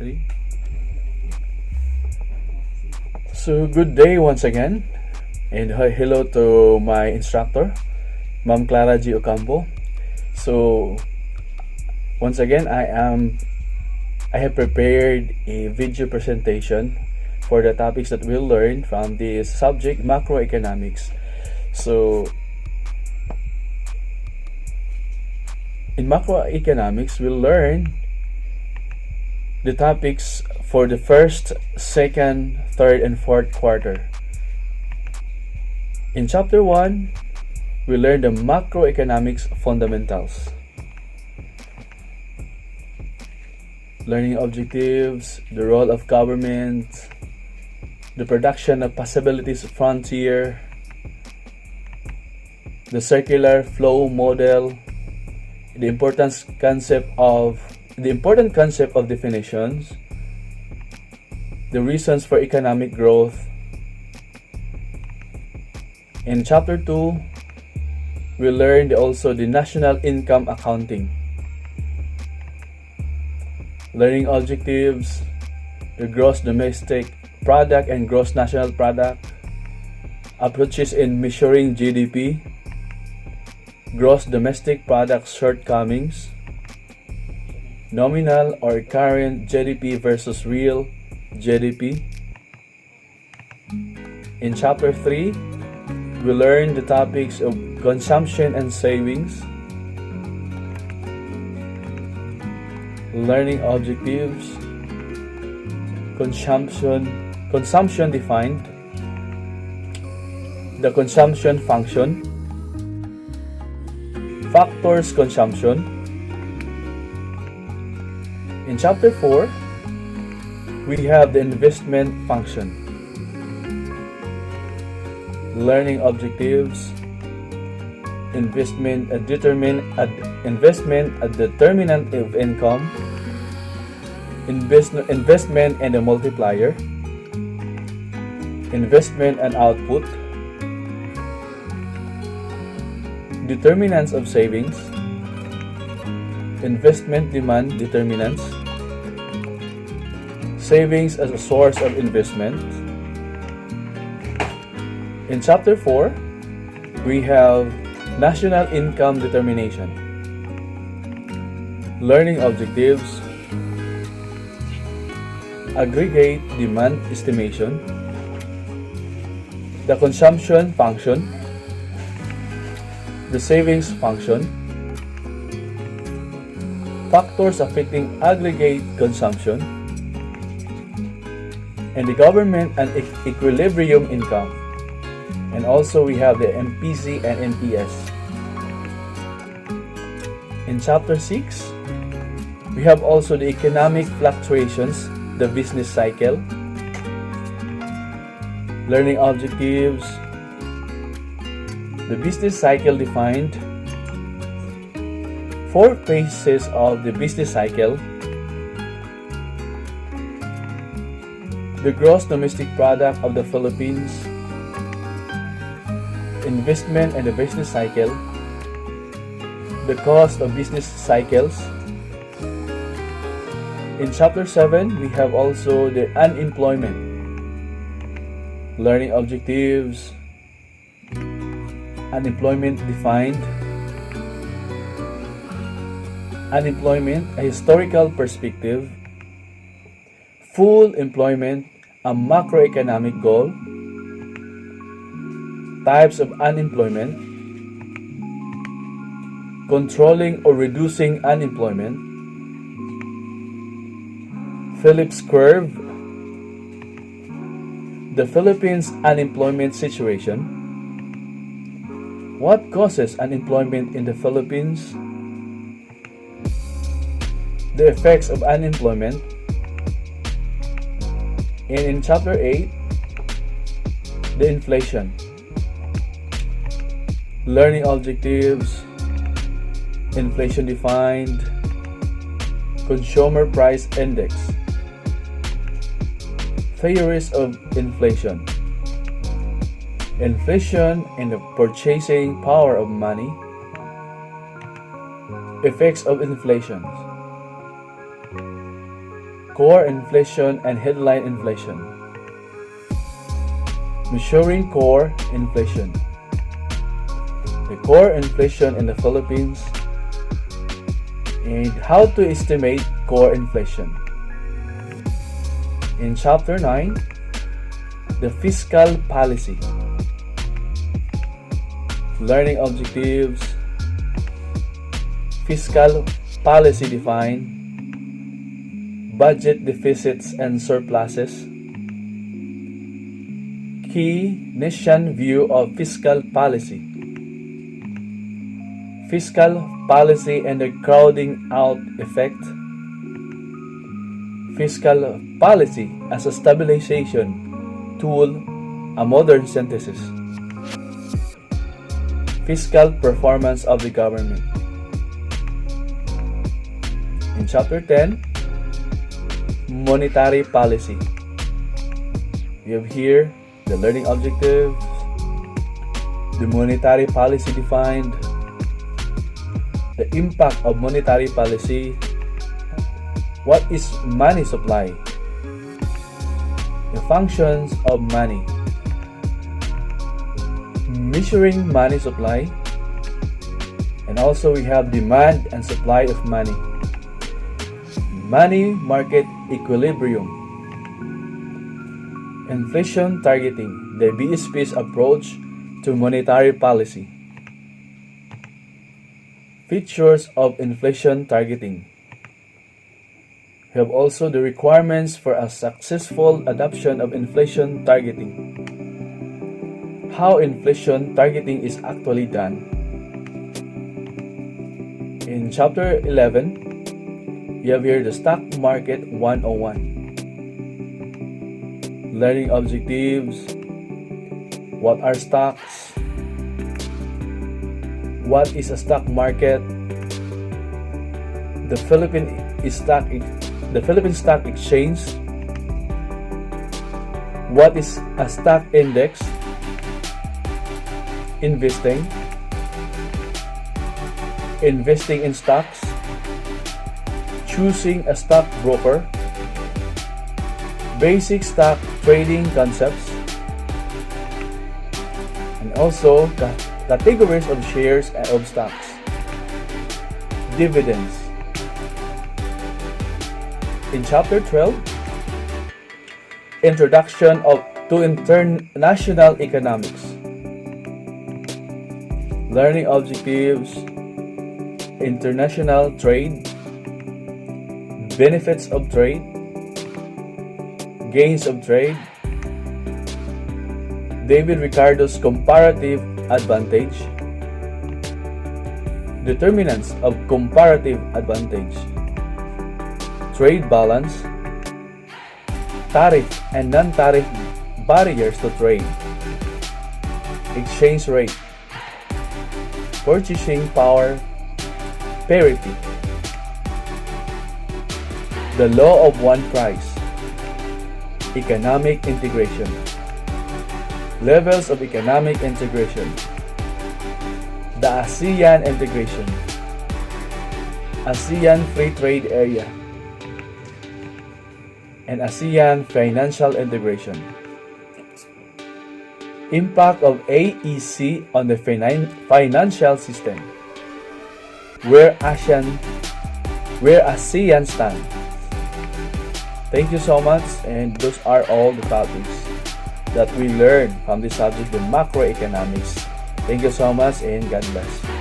3. So good day once again, and hello to my instructor, Ma'am Clara G. Ocampo. So once again, I have prepared a video presentation for the topics that we'll learn from this subject, macroeconomics. So in macroeconomics, we'll learn the topics for the first, second, third, and fourth quarter. In chapter 1, we learn the macroeconomics fundamentals. Learning objectives, the role of government, the production of possibilities frontier, the circular flow model, the important concept of definitions, the reasons for economic growth. In chapter 2, we learned also the national income accounting. Learning objectives, the gross domestic product and gross national product, approaches in measuring GDP, gross domestic product shortcomings, nominal or current GDP versus real GDP. In chapter 3, we learn the topics of consumption and savings, learning objectives, consumption defined, the consumption function, factors consumption. In chapter 4, we have the investment function, learning objectives, investment a determinant of income, investment and a multiplier, investment and output, determinants of savings, investment demand determinants, savings as a source of investment. In chapter 4, we have national income determination, learning objectives, aggregate demand estimation, the consumption function, the savings function, factors affecting aggregate consumption, and the government and equilibrium income. And also we have the MPC and NPS. In chapter 6, we have also the economic fluctuations, the business cycle, learning objectives, the business cycle defined, 4 phases of the business cycle, the gross domestic product of the Philippines, investment and the business cycle, the cost of business cycles. In chapter 7, we have also the unemployment, learning objectives, unemployment defined, unemployment, a historical perspective, full employment, a macroeconomic goal, types of unemployment, controlling or reducing unemployment, Phillips curve, the Philippines unemployment situation, what causes unemployment in the Philippines, the effects of unemployment, and in chapter 8, the inflation, learning objectives, inflation defined, consumer price index, theories of inflation, inflation and the purchasing power of money, effects of inflation, core inflation and headline inflation. Measuring core inflation. The core inflation in the Philippines and how to estimate core inflation. In Chapter 9, the fiscal policy. Learning objectives. Fiscal policy defined. Budget deficits and surpluses. Key nation view of fiscal policy. Fiscal policy and the crowding out effect. Fiscal policy as a stabilization tool, a modern synthesis. Fiscal performance of the government. In Chapter 10, monetary policy. We have here the learning objectives, the monetary policy defined, the impact of monetary policy, what is money supply, the functions of money, measuring money supply, and also we have demand and supply of money, money market equilibrium, inflation targeting, the BSP's approach to monetary policy, features of inflation targeting. We have also the requirements for a successful adoption of inflation targeting. How inflation targeting is actually done. In Chapter 11, you have here the Stock Market 101. Learning objectives. What are stocks? What is a stock market? The Philippine Stock Exchange. What is a stock index? Investing in stocks. Choosing a stockbroker. Basic stock trading concepts. And also categories of shares and of stocks. Dividends. In Chapter 12, Introduction to International Economics. Learning objectives, international trade, benefits of trade, gains of trade, David Ricardo's comparative advantage, determinants of comparative advantage, trade balance, tariff and non-tariff barriers to trade, exchange rate, purchasing power parity, the law of one price, economic integration, levels of economic integration, the ASEAN integration, ASEAN Free Trade Area, and ASEAN financial integration. Impact of AEC on the financial system. Where ASEAN stands. Thank you so much, and those are all the topics that we learned from this subject, the macroeconomics. Thank you so much, and God bless.